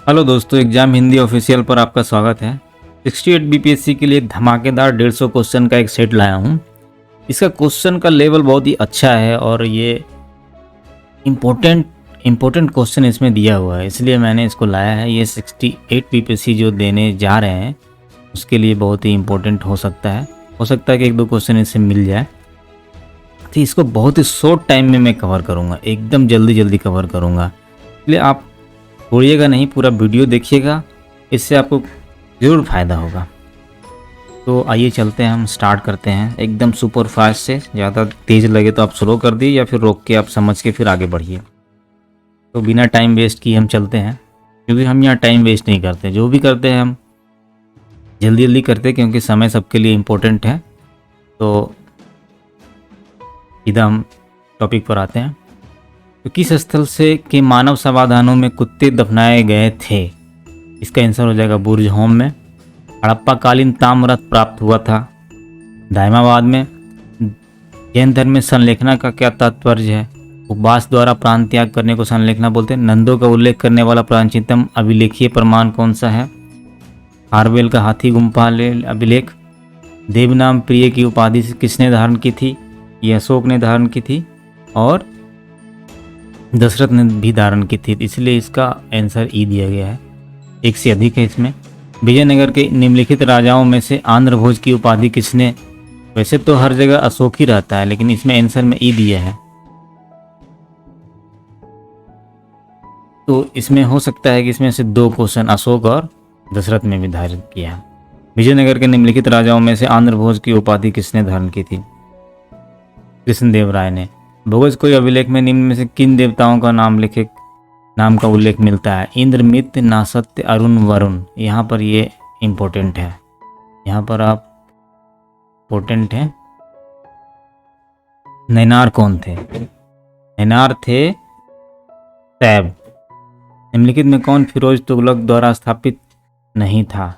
Hello दोस्तों, exam Hindi official पर आपका स्वागत है। 68 बीपीएससी के लिए एक धमाकेदार 150 क्वेश्चन का एक सेट लाया हूँ। इसका क्वेश्चन का लेवल बहुत ही अच्छा है और ये इम्पोर्टेंट क्वेश्चन इसमें दिया हुआ है, इसलिए मैंने इसको लाया है। ये 68 बीपीएससी जो देने जा रहे हैं उसके लिए बहुत ही इम्पोर्टेंट हो सकता है कि एक दो क्वेश्चन इससे मिल जाए। तो इसको बहुत ही शॉर्ट टाइम में मैं कवर करूँगा, एकदम जल्दी कवर करूँगा, इसलिए आप छोड़िएगा नहीं, पूरा वीडियो देखिएगा, इससे आपको ज़रूर फ़ायदा होगा। तो आइए चलते हैं, हम स्टार्ट करते हैं एकदम सुपर फास्ट से। ज़्यादा तेज़ लगे तो आप स्लो कर दिए या फिर रोक के आप समझ के फिर आगे बढ़िए। तो बिना टाइम वेस्ट किए हम चलते हैं, क्योंकि हम यहाँ टाइम वेस्ट नहीं करते, जो भी करते हैं हम जल्दी करते हैं, क्योंकि समय सबके लिए इम्पोर्टेंट है। तो सीधा हम टॉपिक पर आते हैं। तो किस स्थल से के मानव समाधानों में कुत्ते दफनाए गए थे? इसका आंसर हो जाएगा बुर्ज होम में। हड़प्पा कालीन ताम्ररथ प्राप्त हुआ था दायमाबाद में। जैन धर्म में संलेखना का क्या तात्पर्य है? उपवास द्वारा प्राण त्याग करने को संलेखना बोलते हैं। नंदों का उल्लेख करने वाला प्राचीनतम अभिलेखीय प्रमाण कौन सा है? हार्वेल का हाथी गुम्फा अभिलेख। देवनाम प्रिय की उपाधि किसने धारण की थी? ये अशोक ने धारण की थी और दशरथ ने भी धारण की थी, इसलिए इसका आंसर ई दिया गया है। एक से अधिक है इसमें। विजयनगर के निम्नलिखित राजाओं में से आंध्रभोज की उपाधि किसने? वैसे तो हर जगह अशोक ही रहता है, लेकिन इसमें आंसर में ई दिया है, तो इसमें हो सकता है कि इसमें से दो क्वेश्चन अशोक और दशरथ में भी धारण किया है। विजयनगर के निम्नलिखित राजाओं में से आंध्रभोज की उपाधि किसने धारण की थी? कृष्णदेव राय ने। भोगज कोई अभिलेख में निम्न में से किन देवताओं का नाम का उल्लेख मिलता है? इंद्र, मित्र, नासत्य, अरुण, वरुण। यहाँ पर ये इम्पोर्टेंट है, यहाँ पर आप इम्पोर्टेंट है। नैनार कौन थे? नैनार थे सैब। निम्नलिखित में कौन फिरोज तुगलक द्वारा स्थापित नहीं था?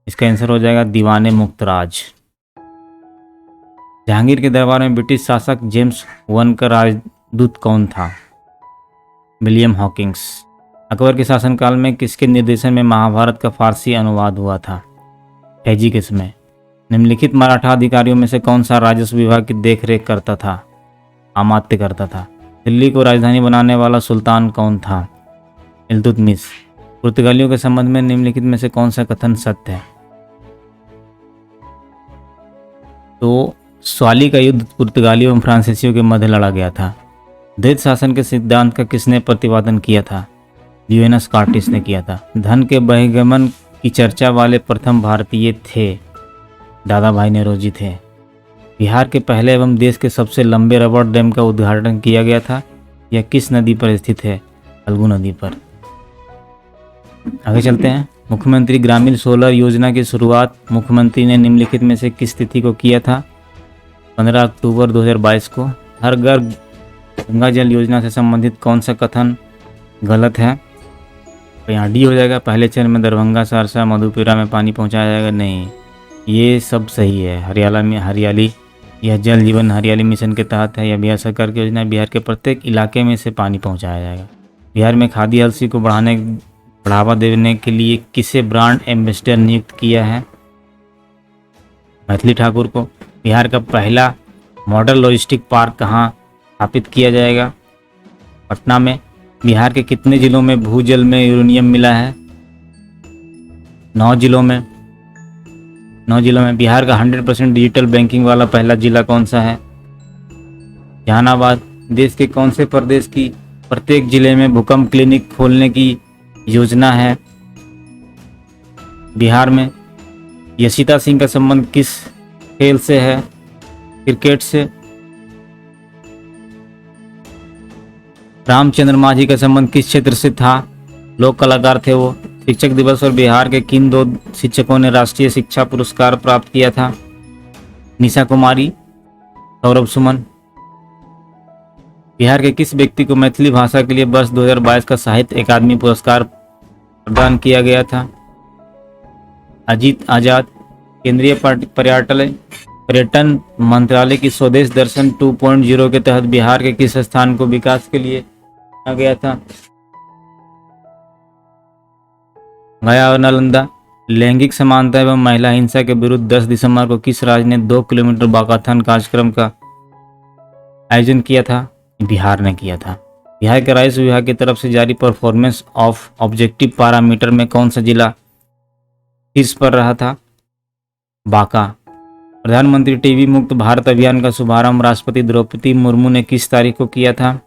इसका आंसर हो जाएगा दीवाने मुक्तराज। जहांगीर के दरबार में ब्रिटिश शासक जेम्स वन का राजदूत कौन था? William Hawkins. अकबर के शासनकाल में किसके निर्देशन में महाभारत का फारसी अनुवाद हुआ था? खिलजी के समय। निम्नलिखित मराठा अधिकारियों में से कौन सा राजस्व विभाग की देखरेख करता था? अमात्य करता था। दिल्ली को राजधानी बनाने वाला सुल्तान कौन था? इल्तुतमिश। पुर्तगालियों के संबंध में निम्नलिखित में से कौन सा कथन सत्य है? तो स्वाली का युद्ध पुर्तगालियों एवं फ्रांसीसियों के मध्य लड़ा गया था। द्वैत शासन के सिद्धांत का किसने प्रतिपादन किया था? ल्यूइस कार्टिस ने किया था। धन के बहिर्गमन की चर्चा वाले प्रथम भारतीय थे? दादा भाई नेरोजी थे। बिहार के पहले एवं देश के सबसे लंबे रबर डैम का उद्घाटन किया गया था? यह किस नदी पर स्थित है? फल्गु नदी पर। आगे चलते हैं। मुख्यमंत्री ग्रामीण सोलर योजना की शुरुआत मुख्यमंत्री ने निम्नलिखित में से किस तिथि को किया था? 15 अक्टूबर 2022 को। हर घर गंगा जल योजना से संबंधित कौन सा कथन गलत है? तो यहाँ डी हो जाएगा। पहले चरण में दरभंगा, सहरसा, मधुपुरा में पानी पहुँचाया जाएगा। नहीं, ये सब सही है। हरियाली यह जल जीवन हरियाली मिशन के तहत है। यह बिहार सरकार की योजना है। बिहार के प्रत्येक इलाके में से पानी पहुँचाया जाएगा। बिहार में खादी अलसी को बढ़ावा देने के लिए किसे ब्रांड एम्बेसडर नियुक्त किया है? मैथिली ठाकुर को। बिहार का पहला मॉडल लॉजिस्टिक पार्क कहाँ स्थापित किया जाएगा? पटना में। बिहार के कितने जिलों में भूजल में यूरेनियम मिला है? 9 जिलों में। 9 जिलों में। बिहार का 100% डिजिटल बैंकिंग वाला पहला जिला कौन सा है? जहानाबाद। देश के कौन से प्रदेश की प्रत्येक जिले में भूकंप क्लिनिक खोलने की योजना है? बिहार में। यशिता सिंह का संबंध किस खेल से है? क्रिकेट से। रामचंद्र मांझी का संबंध किस क्षेत्र से था? लोक कलाकार थे वो। शिक्षक दिवस और बिहार के किन 2 शिक्षकों ने राष्ट्रीय शिक्षा पुरस्कार प्राप्त किया था? निशा कुमारी, सौरभ सुमन। बिहार के किस व्यक्ति को मैथिली भाषा के लिए वर्ष 2022 का साहित्य अकादमी पुरस्कार प्रदान किया गया था? अजीत आजाद। केंद्रीय पर्यटन मंत्रालय की स्वदेश दर्शन 2.0 के तहत बिहार के किस स्थान को विकास के लिए चुना गया था? गया और नालंदा। लैंगिक समानता एवं महिला हिंसा के विरुद्ध 10 दिसंबर को किस राज्य ने 2 किलोमीटर वॉकाथन कार्यक्रम का आयोजन किया था? बिहार ने किया था। बिहार के राजस्व विभाग की तरफ से जारी परफॉर्मेंस ऑफ ऑब्जेक्टिव पैरामीटर में कौन सा जिला शीर्ष पर रहा था? बांका। प्रधानमंत्री टीबी मुक्त भारत अभियान का शुभारंभ राष्ट्रपति द्रौपदी मुर्मू ने किस तारीख को किया था?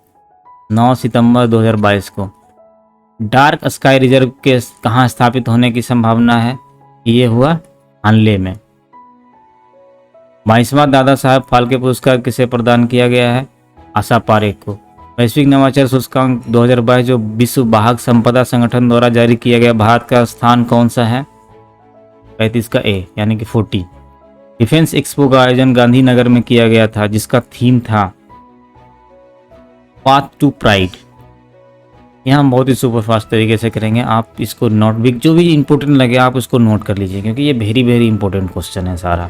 9 सितंबर 2022 को। डार्क स्काई रिजर्व के कहाँ स्थापित होने की संभावना है? ये हुआ हानले में। 22वां दादा साहब फाल्के पुरस्कार किसे प्रदान किया गया है? आशा पारेख को। वैश्विक नवाचार सूचकांक 2022 जो विश्व बाघ संपदा संगठन द्वारा जारी किया गया, भारत का स्थान कौन सा है? 35 का ए यानी कि 40। डिफेंस एक्सपो का आयोजन गांधीनगर में किया गया था जिसका थीम था पाथ टू प्राइड। यहाँ हम बहुत ही सुपरफास्ट तरीके से करेंगे, आप इसको नोट भी जो भी इंपॉर्टेंट लगे आप उसको नोट कर लीजिए क्योंकि ये वेरी वेरी इंपॉर्टेंट क्वेश्चन है सारा।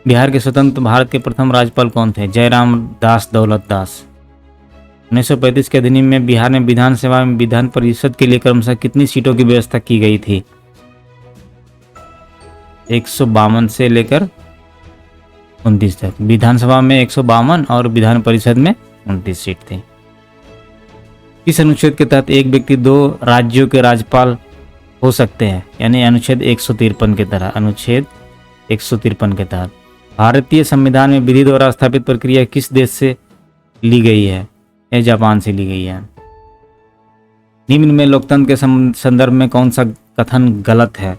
बिहार के स्वतंत्र भारत के प्रथम राज्यपाल कौन थे? जयराम दास दौलत दास। 1935 के अधिनियम में बिहार में विधानसभा में विधान परिषद के लिए क्रमशः कितनी सीटों की व्यवस्था की गई थी? 152 से लेकर 29 तक। विधानसभा में 152 और विधान परिषद में 29 सीट थी। इस अनुच्छेद के तहत एक व्यक्ति 2 राज्यों के राज्यपाल हो सकते हैं, यानी अनुच्छेद 153 के तरह। अनुच्छेद 153 के तहत भारतीय संविधान में विधि द्वारा स्थापित प्रक्रिया किस देश से ली गई है? यह जापान से ली गई है। निम्न में लोकतंत्र के संदर्भ में कौन सा कथन गलत है?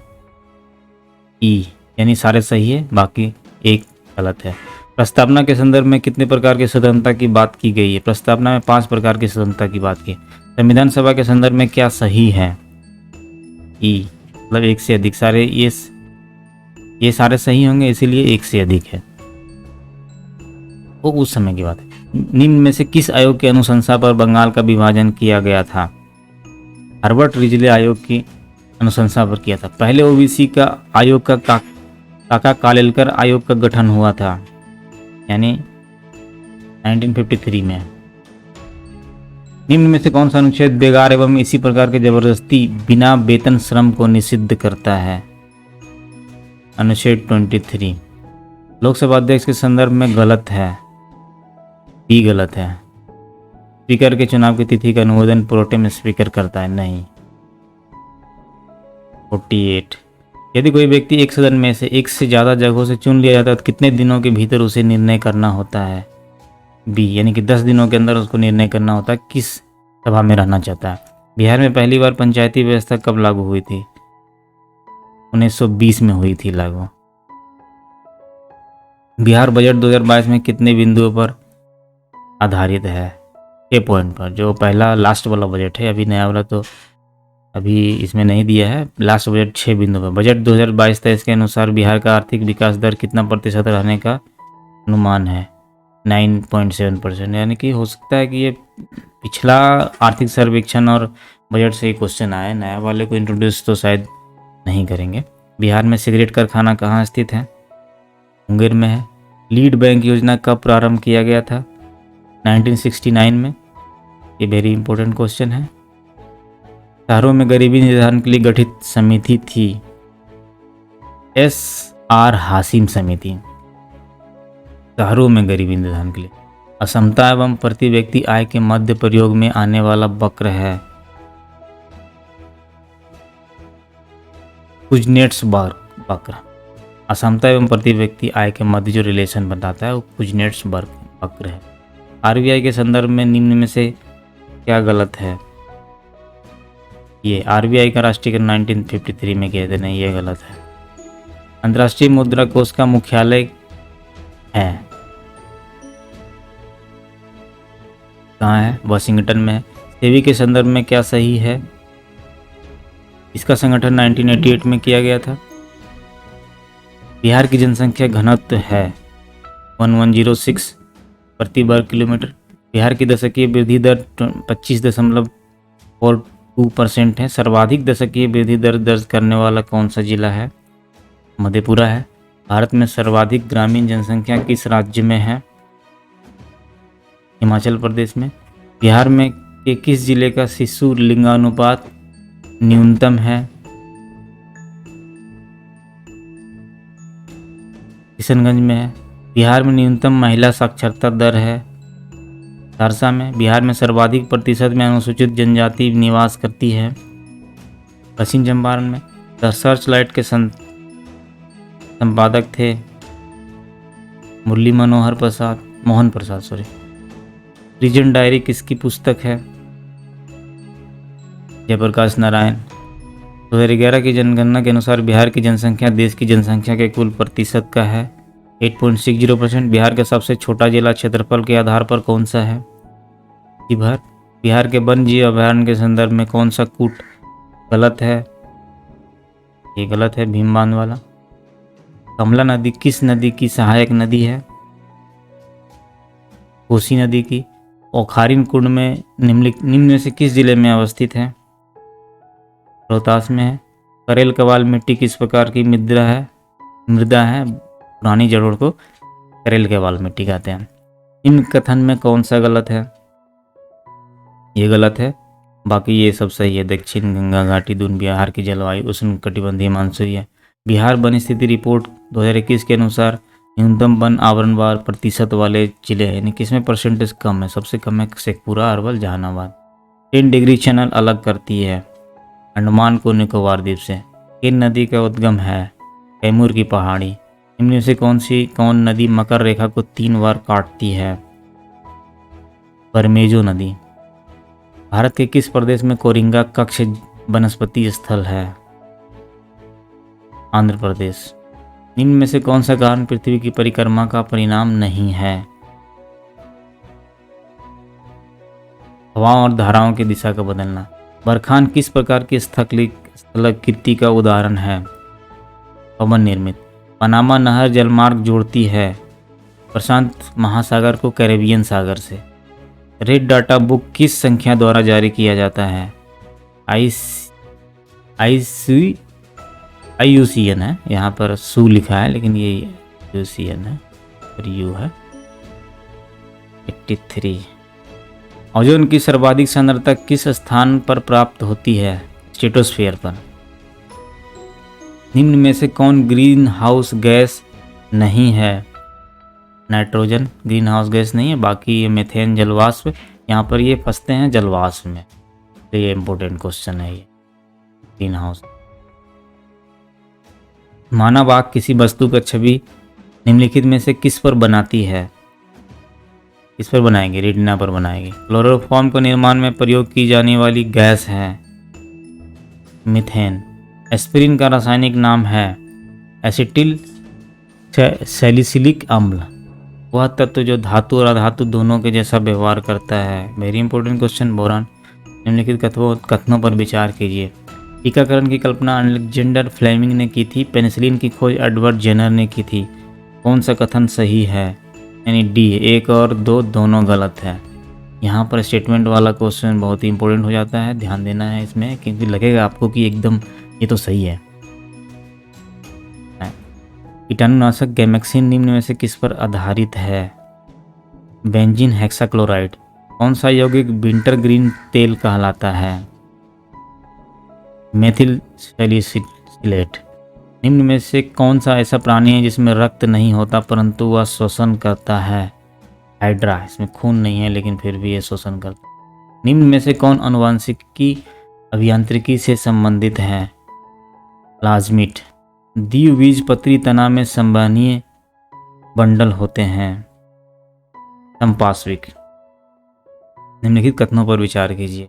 ई यानी सारे सही है, बाकी एक गलत है। प्रस्तावना के संदर्भ में कितने प्रकार की स्वतंत्रता की बात की गई है? प्रस्तावना में 5 प्रकार की स्वतंत्रता की बात की। संविधान सभा के संदर्भ में क्या सही है? ई मतलब एक से अधिक। सारे ये सारे सही होंगे इसीलिए एक से अधिक है, वो उस समय की बात है। निम्न में से किस आयोग की अनुशंसा पर बंगाल का विभाजन किया गया था? हर्बर्ट रिजले आयोग की अनुशंसा पर किया था। पहले ओबीसी का आयोग का काका कालेलकर आयोग का गठन हुआ था, यानी 1953 में। निम्न में से कौन सा अनुच्छेद बेगार एवं इसी प्रकार के जबरदस्ती बिना वेतन श्रम को निषिद्ध करता है? अनुच्छेद 23। लोकसभा अध्यक्ष के संदर्भ में गलत है, भी गलत है। स्पीकर के चुनाव की तिथि का अनुमोदन प्रोटेम स्पीकर करता है, नहीं। 48। यदि कोई व्यक्ति एक सदन में से एक से ज़्यादा जगहों से चुन लिया जाता है तो कितने दिनों के भीतर उसे निर्णय करना होता है? बी यानी कि 10 दिनों के अंदर उसको निर्णय करना होता है किस सभा में रहना चाहता है। बिहार में पहली बार पंचायती व्यवस्था कब लागू हुई थी? 1920 में हुई थी लागू। बिहार बजट 2022 में कितने बिंदुओं पर आधारित है? 6 पॉइंट पर। जो पहला लास्ट वाला बजट है, अभी नया वाला तो अभी इसमें नहीं दिया है। लास्ट बजट 6 बिंदु पर। बजट 2022-23 के अनुसार बिहार का आर्थिक विकास दर कितना प्रतिशत रहने का अनुमान है? 9.7%। यानी कि हो सकता है कि ये पिछला आर्थिक सर्वेक्षण और बजट से ही क्वेश्चन आए, नया वाले को इंट्रोड्यूस तो शायद नहीं करेंगे। बिहार में सिगरेट कारखाना कहाँ स्थित है? मुंगेर में है। लीड बैंक योजना कब प्रारंभ किया गया था? 1969 में। ये वेरी इंपॉर्टेंट क्वेश्चन है। शहरों में गरीबी निदान के लिए गठित समिति थी SR हासिम समिति। शहरों में गरीबी निदान के लिए। असमता एवं प्रति व्यक्ति आय के मध्य प्रयोग में आने वाला वक्र है कुज़नेट्सबर्ग वक्र। असमता एवं प्रति व्यक्ति आय के मध्य जो रिलेशन बताता है वो कुज़नेट्सबर्ग वक्र है। RBI के संदर्भ में निम्न में से क्या गलत है? ये RBI का राष्ट्रीयकरण 1953 में किए थे, नहीं ये गलत है। अंतर्राष्ट्रीय मुद्रा कोष का मुख्यालय है कहाँ है? वाशिंगटन में है। सेबी के संदर्भ में क्या सही है? इसका संगठन 1988 में किया गया था। बिहार की जनसंख्या घनत्व है 1106 प्रति वर्ग किलोमीटर। बिहार की दशकीय वृद्धि दर 25.42% है। सर्वाधिक दशकीय वृद्धि दर दर्ज करने वाला कौन सा जिला है? मधेपुरा है। भारत में सर्वाधिक ग्रामीण जनसंख्या किस राज्य में है? हिमाचल प्रदेश में। बिहार में के किस जिले का शिशु लिंगानुपात न्यूनतम है? किशनगंज में है। बिहार में न्यूनतम महिला साक्षरता दर है। सहरसा में। बिहार में सर्वाधिक प्रतिशत में अनुसूचित जनजाति निवास करती है। पश्चिम चंपारण में। द सर्च लाइट के संपादक थे मुरली मोहन प्रसाद। रीजन डायरी किसकी पुस्तक है? जयप्रकाश नारायण। 2011 की जनगणना के अनुसार बिहार की जनसंख्या देश की जनसंख्या के कुल प्रतिशत का है 8.60%। बिहार का सबसे छोटा जिला क्षेत्रफल के आधार पर कौन सा है? शिवहर। बिहार के वन्य जीव अभयारण्य के संदर्भ में कौन सा कूट गलत है? ये गलत है, भीम बांध वाला। कमला नदी किस नदी की सहायक नदी है? कोसी नदी की। ओखारिन कुंड में निम्न में से किस जिले में अवस्थित है? रोहतास में है। करेल कवाल मिट्टी किस प्रकार की मृदा है? पुरानी जड़ों को करेल कवाल मिट्टी कहते हैं। इन कथन में कौन सा गलत है? ये गलत है, बाकी ये सब सही है। दक्षिण गंगा घाटी दून बिहार की जलवायु उष्ण कटिबंधीय मानसूनी है। बिहार वन स्थिति रिपोर्ट 2021 के अनुसार न्यूनतम वन आवरण वार प्रतिशत वाले जिले हैं, यानी किसमें परसेंटेज कम है? सबसे कम है शेखपुरा, अरवल, जहानाबाद। 10 डिग्री चैनल अलग करती है अंडमान को निकोबार द्वीप से। किन नदी का उद्गम है? कैमूर की पहाड़ी। इनमें से कौन नदी मकर रेखा को 3 बार काटती है? बरमेजो नदी। भारत के किस प्रदेश में कोरिंगा कक्ष वनस्पति स्थल है? आंध्र प्रदेश। निम्न में से कौन सा कारण पृथ्वी की परिक्रमा का परिणाम नहीं है? हवाओं और धाराओं की दिशा का बदलना। बरखान किस प्रकार की स्थलाकृति का उदाहरण है? पवन निर्मित। पनामा नहर जलमार्ग जोड़ती है प्रशांत महासागर को कैरेबियन सागर से। रेड डाटा बुक किस संख्या द्वारा जारी किया जाता है? IUCN है, यहाँ पर सू लिखा है लेकिन ये IUCN है और यू है। 83। ओजोन की सर्वाधिक सांद्रता किस स्थान पर प्राप्त होती है? स्ट्रेटोस्फीयर पर। निम्न में से कौन ग्रीन हाउस गैस नहीं है? नाइट्रोजन ग्रीन हाउस गैस नहीं है, बाकी ये मीथेन जलवाष्प, यहाँ पर ये फंसते हैं जलवाष्प में, तो ये इम्पोर्टेंट क्वेश्चन है ये ग्रीन हाउस। मानव आँख किसी वस्तु का छवि निम्नलिखित में से किस पर बनाती है? किस पर बनाएंगे? रेटिना पर बनाएंगे। क्लोरोफॉर्म के निर्माण में प्रयोग की जाने वाली गैस है मीथेन। एस्पिरिन का रासायनिक नाम है एसिटिल सैलिसिलिक अम्ल। वह तत्व जो धातु और अधातु दोनों के जैसा व्यवहार करता है। Very important question. बोरान। निम्नलिखित कथनों पर विचार कीजिए। टीकाकरण की कल्पना अलेक्जेंडर फ्लेमिंग ने की थी। पेनिसिलिन की खोज एडवर्ड जेनर ने की थी। कौन सा कथन सही है? यानी डी, 1 और 2 दोनों गलत है। यहाँ पर स्टेटमेंट वाला क्वेश्चन बहुत ही इंपॉर्टेंट हो जाता है, ध्यान देना है इसमें, क्योंकि लगेगा आपको कि एकदम ये तो सही है। कीटाणुनाशक गैमेक्सिन निम्न में से किस पर आधारित है? Benzene hexachloride. कौन सा यौगिक विंटर ग्रीन तेल कहलाता है? Methyl salicylate. निम्न में से कौन सा ऐसा प्राणी है जिसमें रक्त नहीं होता परंतु वह शोषण करता है? हाइड्रा। इसमें खून नहीं है लेकिन फिर भी ये शोषण करता है। निम्न में से कौन आनुवांशिकी अभियांत्रिकी से संबंधित है? प्लाज्मिड। द्विबीजपत्री तना में संवहनीय बंडल होते हैं संपार्श्विक। निम्नलिखित कथनों पर विचार कीजिए।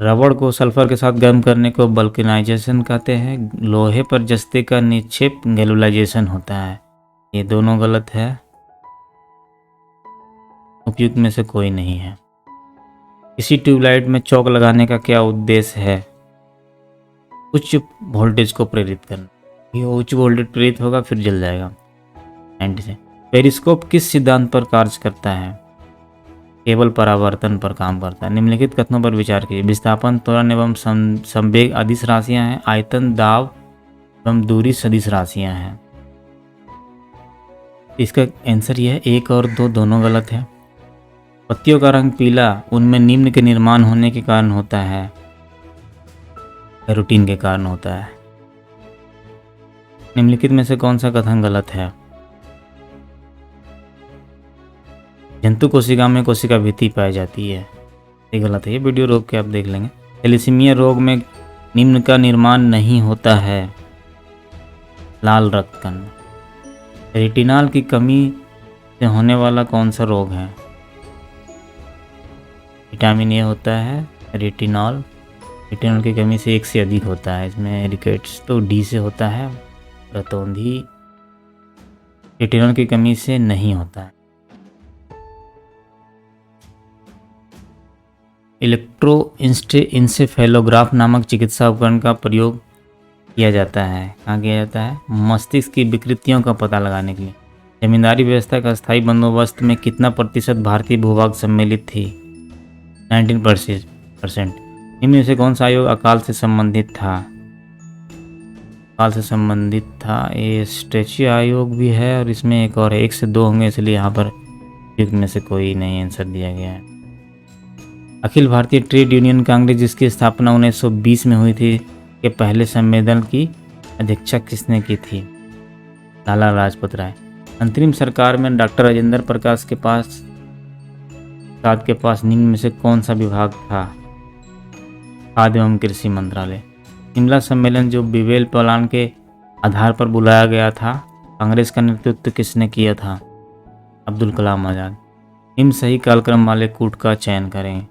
रबड़ को सल्फर के साथ गर्म करने को वल्कनाइजेशन कहते हैं। लोहे पर जस्ते का निक्षेप गैल्वेनाइजेशन होता है। ये दोनों गलत है, उपयुक्त में से कोई नहीं है। किसी ट्यूबलाइट में चौक लगाने का क्या उद्देश्य है? उच्च वोल्टेज को प्रेरित करना। ये उच्च वोल्टेज प्रेरित होगा फिर जल जाएगा। एंड से पेरिस्कोप किस सिद्धांत पर कार्य करता है? केवल परावर्तन पर काम करता है। निम्नलिखित कथनों पर विचार कीजिए। विस्थापन, त्वरण एवं संवेग अदिश राशियां हैं। आयतन, दाब एवं दूरी सदिश राशियां हैं। इसका आंसर यह है 1 और 2 दोनों गलत है। पत्तियों का रंग पीला उनमें निम्न के निर्माण होने के कारण होता है, रूटीन के कारण होता है। निम्नलिखित में से कौन सा कथन गलत है? जंतु कोशिका में कोशिका भित्ति पाई जाती है, ये गलत है। ये वीडियो रोक के आप देख लेंगे। थैलेसीमिया रोग में निम्न का निर्माण नहीं होता है। लाल रक्त कण। रेटिनॉल की कमी से होने वाला कौन सा रोग है? विटामिन ए होता है रेटिनॉल। रेटिनॉल की कमी से एक से अधिक होता है। इसमें रिकेट्स तो डी से होता है। रतौंधी रेटिनॉल की कमी से नहीं होता है। इलेक्ट्रोइंसेफेलोग्राफ नामक चिकित्सा उपकरण का प्रयोग किया जाता है। कहाँ किया जाता है? मस्तिष्क की विकृतियों का पता लगाने के लिए। जमींदारी व्यवस्था का स्थायी बंदोबस्त में कितना प्रतिशत भारतीय भूभाग सम्मिलित थी? 19%। इनमें से कौन सा आयोग अकाल से संबंधित था? अकाल से संबंधित था ये स्टैच्यू आयोग भी है और इसमें एक और है। 1 से 2 होंगे, इसलिए यहाँ पर युक्त में से कोई नहीं आंसर दिया गया है। अखिल भारतीय ट्रेड यूनियन कांग्रेस जिसकी स्थापना 1920 में हुई थी के पहले सम्मेलन की अध्यक्षता किसने की थी? लाला लाजपत राय। अंतरिम सरकार में डॉक्टर राजेंद्र प्रकाश के पास निम्न में से कौन सा विभाग था? खाद्य एवं कृषि मंत्रालय। शिमला सम्मेलन जो बिवेल प्लान के आधार पर बुलाया गया था, कांग्रेस का नेतृत्व किसने किया था? अब्दुल कलाम आज़ाद। निम्न सही कालक्रम वाले कूट का चयन करें।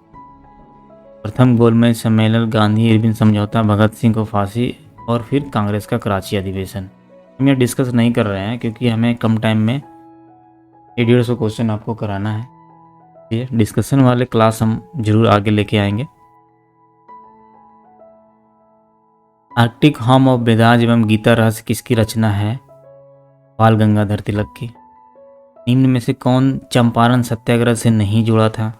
प्रथम गोलमेज सम्मेलन, गांधी इरविन समझौता, भगत सिंह को फांसी और फिर कांग्रेस का कराची अधिवेशन। हम ये डिस्कस नहीं कर रहे हैं क्योंकि हमें कम टाइम में 150 क्वेश्चन आपको कराना है। ये डिस्कशन वाले क्लास हम जरूर आगे लेके आएंगे। आर्कटिक हॉर्न ऑफ वेदांत एवं गीता रहस्य किसकी रचना है? बाल गंगाधर तिलक की। निम्न में से कौन चंपारण सत्याग्रह से नहीं जुड़ा था?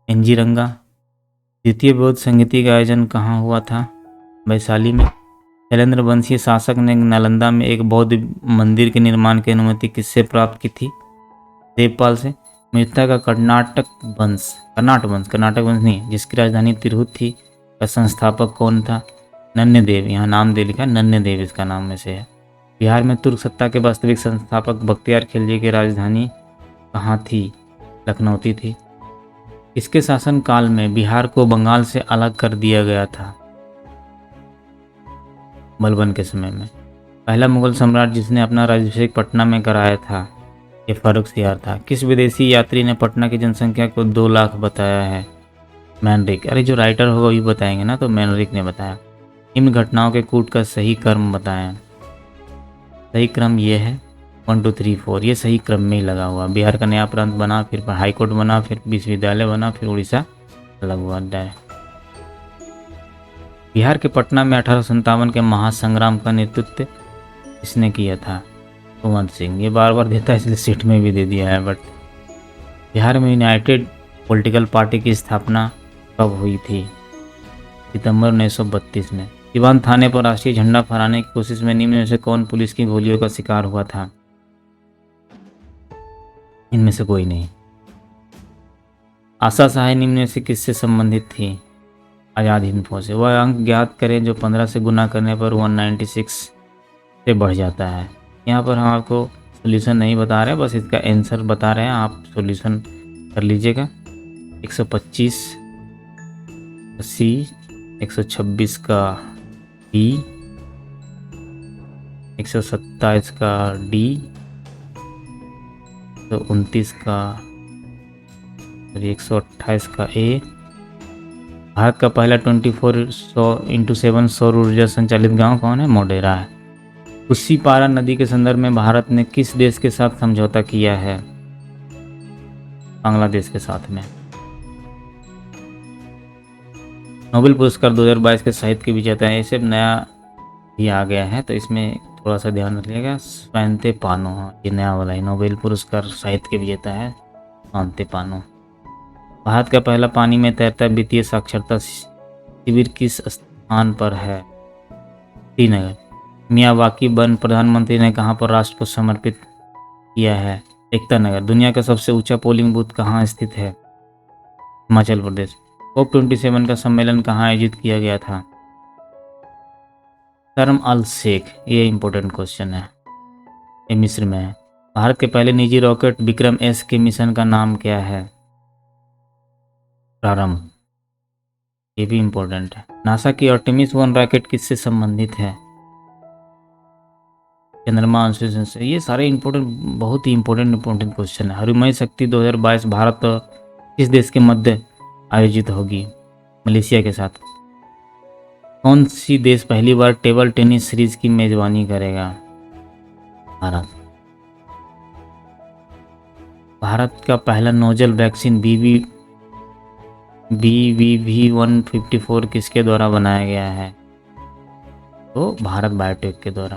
एनजी रंगा। द्वितीय बौद्ध संगीति का आयोजन कहाँ हुआ था? वैशाली में। शैलेंद्र वंशीय शासक ने नालंदा में एक बौद्ध मंदिर के निर्माण की अनुमति किससे प्राप्त की थी? देवपाल से। मृता का कर्नाटक वंश नहीं, जिसकी राजधानी तिरहुत थी, का संस्थापक कौन था? नन्यदेव। यहाँ नाम दे लिखा, नन्यदेव इसका नाम में से है। बिहार में तुर्क सत्ता के वास्तविक संस्थापक बख्तियार खिलजी की राजधानी कहाँ थी? लखनऊती थी। इसके शासनकाल में बिहार को बंगाल से अलग कर दिया गया था? बलबन के समय में। पहला मुगल सम्राट जिसने अपना राज्याभिषेक पटना में कराया था, ये फर्रुखसियार था। किस विदेशी यात्री ने पटना की जनसंख्या को 2 लाख बताया है? मैनरिक। अरे जो राइटर होगा वही बताएंगे ना, तो मैनरिक ने बताया। इन घटनाओं के कूट का सही क्रम बताएं। सही क्रम ये है 1 2 3 4, ये सही क्रम में ही लगा हुआ। बिहार का नया प्रांत बना, फिर हाईकोर्ट बना, फिर विश्वविद्यालय बना, फिर उड़ीसा अलग हुआ। बिहार के पटना में 1857 के महासंग्राम का नेतृत्व किसने किया था? कुंवर सिंह। ये बार बार देता है इसलिए सीट में भी दे दिया है। बट बिहार में यूनाइटेड पॉलिटिकल पार्टी की स्थापना कब हुई थी? सितंबर 1932 में। सिवान थाने पर राष्ट्रीय झंडा फहराने की कोशिश में निम्न में से कौन पुलिस की गोलियों का शिकार हुआ था? इनमें से कोई नहीं। आशा सहाय निम्न में से किससे संबंधित थी? आज़ाद हिंद फौज से। वह अंक ज्ञात करें जो 15 से गुना करने पर 196 से बढ़ जाता है। यहाँ पर हम आपको सॉल्यूशन नहीं बता रहे, बस इसका आंसर बता रहे हैं, आप सॉल्यूशन कर लीजिएगा। 125 सी, 126 का डी, 127 का डी, 129 का, 128 का ए। भारत का पहला 24/7 सौर ऊर्जा संचालित गांव कौन है? मोढेरा है। कुशी पारा नदी के संदर्भ में भारत ने किस देश के साथ समझौता किया है? बांग्लादेश के साथ में। नोबेल पुरस्कार 2022 के साहित्य के विजेता है, ये सब नया ही आ गया है तो इसमें थोड़ा सा ध्यान रखिएगा। स्वांते पानो, ये नया वाला है। नोबेल पुरस्कार साहित्य के विजेता है स्वांते पानो। भारत का पहला पानी में तैरता वित्तीय साक्षरता शिविर किस स्थान पर है? श्रीनगर। मियावाकी वन प्रधानमंत्री ने कहाँ पर राष्ट्र को समर्पित किया है? एकता नगर। दुनिया का सबसे ऊंचा पोलिंग बूथ कहाँ स्थित है? हिमाचल प्रदेश। COP27 का सम्मेलन कहाँ आयोजित किया गया था? शर्म अल शेख, ये इम्पोर्टेंट क्वेश्चन है, ये मिस्र में है। भारत के पहले निजी रॉकेट विक्रम एस के मिशन का नाम क्या है? प्रारंभ, ये भी इम्पोर्टेंट है। नासा की आर्टेमिस 1 रॉकेट किससे संबंधित है? चंद्रमा अनुसंधान से। ये सारे इम्पोर्टेंट, बहुत ही इम्पोर्टेंट क्वेश्चन है। हरिमय शक्ति 2022 भारत किस देश के मध्य आयोजित होगी? मलेशिया के साथ। कौन सी देश पहली बार टेबल टेनिस सीरीज की मेजबानी करेगा? भारत। भारत का पहला नोजल वैक्सीन BBV154 किसके द्वारा बनाया गया है? तो भारत बायोटेक के द्वारा।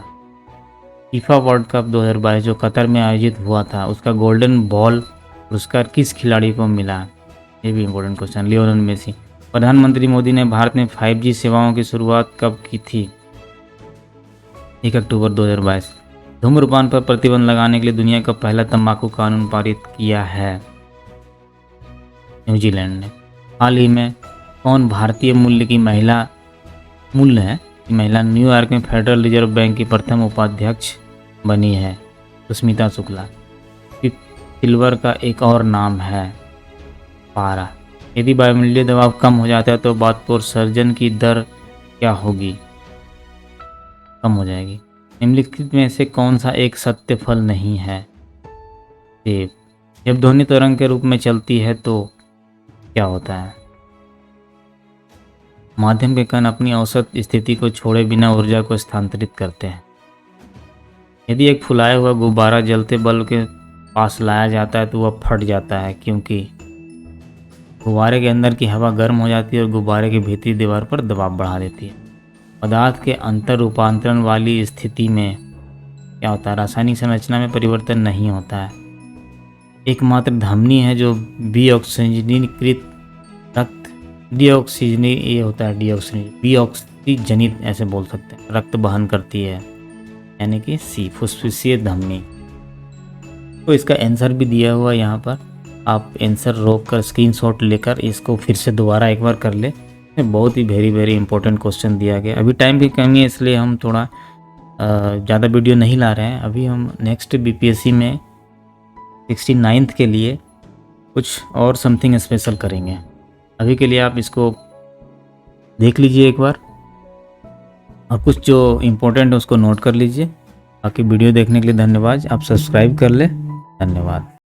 फीफा वर्ल्ड कप 2022 जो कतर में आयोजित हुआ था, उसका गोल्डन बॉल पुरस्कार किस खिलाड़ी को मिला? ये भी इम्पोर्टेंट क्वेश्चन, लियोनेल मेसी। प्रधानमंत्री मोदी ने भारत में 5G सेवाओं की शुरुआत कब की थी? 1 अक्टूबर 2022। धूम्रपान पर प्रतिबंध लगाने के लिए दुनिया का पहला तंबाकू कानून पारित किया है? न्यूजीलैंड ने। हाल ही में कौन भारतीय महिला न्यूयॉर्क में फेडरल रिजर्व बैंक की प्रथम उपाध्यक्ष बनी है? सुष्मिता शुक्ला। सिल्वर का एक और नाम है पारा। यदि वायुमंडलीय दबाव कम हो जाता है तो वाष्पोत्सर्जन की दर क्या होगी? कम हो जाएगी। निम्नलिखित में से कौन सा एक सत्य फल नहीं है? सेब। जब ध्वनि तरंग के रूप में चलती है तो क्या होता है? माध्यम के कण अपनी औसत स्थिति को छोड़े बिना ऊर्जा को स्थानांतरित करते हैं। यदि एक फुलाया हुआ गुब्बारा जलते बल्ब के पास लाया जाता है तो वह फट जाता है, क्योंकि गुब्बारे के अंदर की हवा गर्म हो जाती है और गुब्बारे की भीतरी दीवार पर दबाव बढ़ा देती है। पदार्थ के अंतर रूपांतरण वाली स्थिति में क्या होता है? रासायनिक संरचना में परिवर्तन नहीं होता है। एकमात्र धमनी है जो डीऑक्सीजनीकृत रक्त डीऑक्सीजनित ऐसे बोल सकते हैं, रक्त वहन करती है, यानी कि सी, फुस्फुसीय धमनी। तो इसका आंसर भी दिया हुआ है यहाँ पर, आप आंसर रोक कर स्क्रीनशॉट लेकर इसको फिर से दोबारा एक बार कर ले। बहुत ही वेरी इंपॉर्टेंट क्वेश्चन दिया गया। अभी टाइम की कमी है इसलिए हम थोड़ा ज़्यादा वीडियो नहीं ला रहे हैं। अभी हम नेक्स्ट BPSC में 69th के लिए कुछ और समथिंग स्पेशल करेंगे। अभी के लिए आप इसको देख लीजिए एक बार और कुछ जो इम्पोर्टेंट है उसको नोट कर लीजिए। बाकी वीडियो देखने के लिए धन्यवाद। आप सब्सक्राइब कर ले। धन्यवाद।